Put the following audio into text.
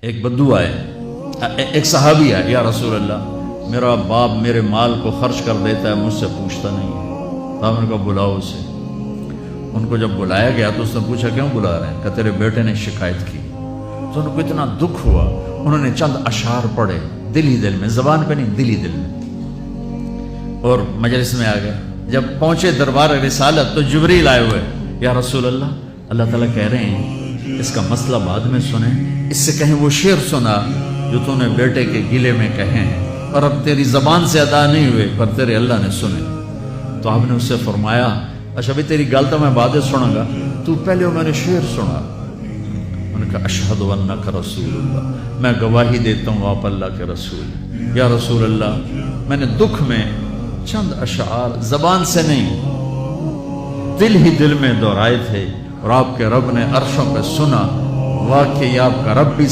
ایک بدو آئے، ایک صحابی آئے، یا رسول اللہ میرا باپ میرے مال کو خرچ کر دیتا ہے، مجھ سے پوچھتا نہیں ہے۔ آپ نے کہا بلاؤ اسے۔ ان کو جب بلایا گیا تو اس نے پوچھا کیوں بلا رہے ہیں؟ کہ تیرے بیٹے نے شکایت کی۔ تو ان کو اتنا دکھ ہوا، انہوں نے چند اشعار پڑھے دل ہی دل میں، زبان پہ نہیں، دل ہی دل میں، اور مجلس میں آ گئے۔ جب پہنچے دربار رسالت تو جبریل آئے ہوئے، یا رسول اللہ اللہ تعالیٰ کہہ رہے ہیں اس کا مسئلہ بعد میں سنیں، اس سے کہیں وہ شعر سنا جو تو نے بیٹے کے گلے میں کہے ہیں اور اب تیری زبان سے ادا نہیں ہوئے پر تیرے اللہ نے سنے۔ تو آپ نے اس سے فرمایا اچھا بھی تیری گل تو میں بعد سنوں گا، تو پہلے میں نے شعر سنا۔ انہوں نے کہا اشہد انک رسول اللہ، میں گواہی دیتا ہوں آپ اللہ کے رسول ہیں۔ یا رسول اللہ میں نے دکھ میں چند اشعار زبان سے نہیں دل ہی دل میں دہرائے تھے اور آپ کے رب نے عرشوں پہ سنا، واقعی آپ کا رب بھی